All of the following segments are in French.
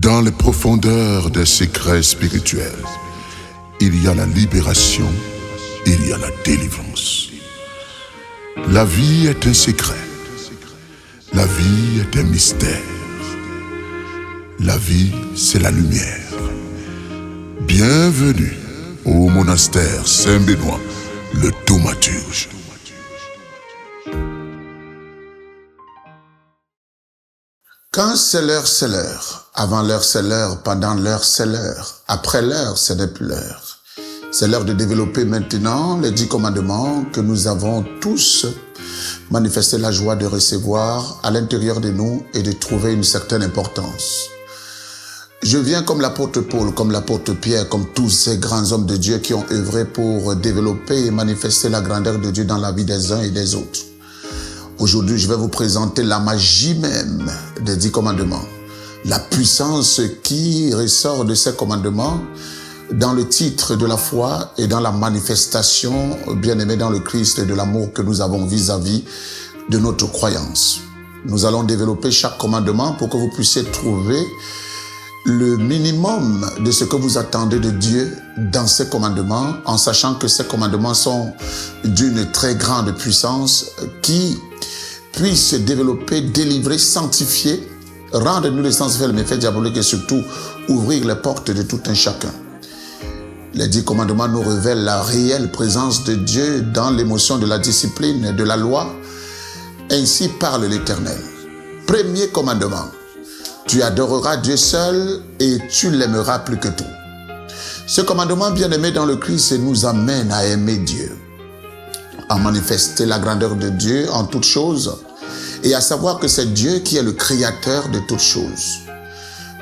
Dans les profondeurs des secrets spirituels, il y a la libération, il y a la délivrance. La vie est un secret. La vie est un mystère. La vie, c'est la lumière. Bienvenue au monastère Saint-Benoît, le thaumaturge. Quand c'est l'heure, c'est l'heure. Avant l'heure, c'est l'heure. Pendant l'heure, c'est l'heure. Après l'heure, ce n'est plus l'heure. C'est l'heure de développer maintenant les 10 commandements que nous avons tous manifesté la joie de recevoir à l'intérieur de nous et de trouver une certaine importance. Je viens comme l'apôtre Paul, comme l'apôtre Pierre, comme tous ces grands hommes de Dieu qui ont œuvré pour développer et manifester la grandeur de Dieu dans la vie des uns et des autres. Aujourd'hui, je vais vous présenter la magie même des 10 commandements. La puissance qui ressort de ces commandements dans le titre de la foi et dans la manifestation, bien-aimés dans le Christ, de l'amour que nous avons vis-à-vis de notre croyance. Nous allons développer chaque commandement pour que vous puissiez trouver le minimum de ce que vous attendez de Dieu dans ces commandements, en sachant que ces commandements sont d'une très grande puissance qui puisse se développer, délivrer, sanctifier, rendre nous les sanctifier le méfait diabolique et surtout ouvrir les portes de tout un chacun. Les 10 commandements nous révèlent la réelle présence de Dieu dans l'émotion de la discipline et de la loi. Ainsi parle l'Éternel. Premier commandement. Tu adoreras Dieu seul et tu l'aimeras plus que tout. Ce commandement bien-aimé dans le Christ nous amène à aimer Dieu, à manifester la grandeur de Dieu en toutes choses et à savoir que c'est Dieu qui est le créateur de toutes choses.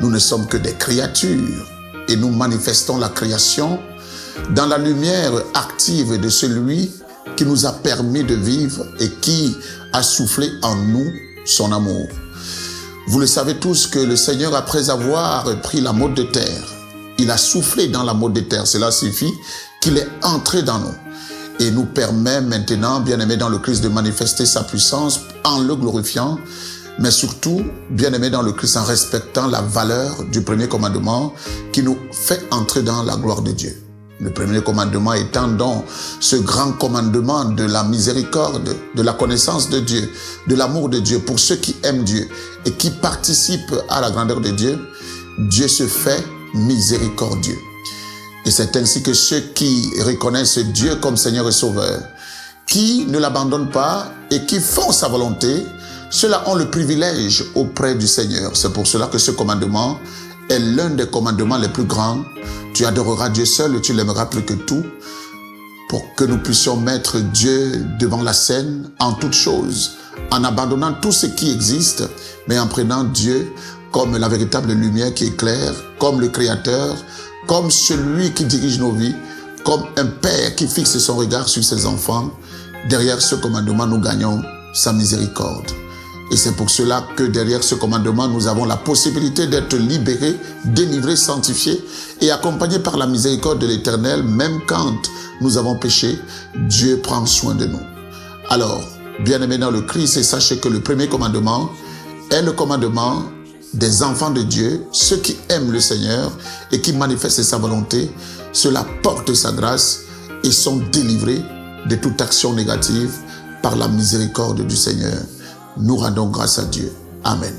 Nous ne sommes que des créatures et nous manifestons la création dans la lumière active de celui qui nous a permis de vivre et qui a soufflé en nous son amour. Vous le savez tous que le Seigneur, après avoir pris la mode de terre, il a soufflé dans la mode de terre. Cela signifie qu'il est entré dans nous et nous permet maintenant, bien-aimés dans le Christ, de manifester sa puissance en le glorifiant, mais surtout, bien-aimés dans le Christ, en respectant la valeur du premier commandement qui nous fait entrer dans la gloire de Dieu. Le premier commandement étant donc ce grand commandement de la miséricorde, de la connaissance de Dieu, de l'amour de Dieu pour ceux qui aiment Dieu et qui participent à la grandeur de Dieu. Dieu se fait miséricordieux. Et c'est ainsi que ceux qui reconnaissent Dieu comme Seigneur et Sauveur, qui ne l'abandonnent pas et qui font sa volonté, ceux-là ont le privilège auprès du Seigneur. C'est pour cela que ce commandement est l'un des commandements les plus grands. Tu adoreras Dieu seul et tu l'aimeras plus que tout, pour que nous puissions mettre Dieu devant la scène en toutes choses, en abandonnant tout ce qui existe, mais en prenant Dieu comme la véritable lumière qui éclaire, comme le Créateur, comme celui qui dirige nos vies, comme un père qui fixe son regard sur ses enfants. Derrière ce commandement, nous gagnons sa miséricorde. Et c'est pour cela que derrière ce commandement, nous avons la possibilité d'être libérés, délivrés, sanctifiés et accompagnés par la miséricorde de l'Éternel. Même quand nous avons péché, Dieu prend soin de nous. Alors, bien-aimés dans le Christ, et sachez que le premier commandement est le commandement des enfants de Dieu, ceux qui aiment le Seigneur et qui manifestent sa volonté. Ceux-là portent sa grâce et sont délivrés de toute action négative par la miséricorde du Seigneur. Nous rendons grâce à Dieu. Amen.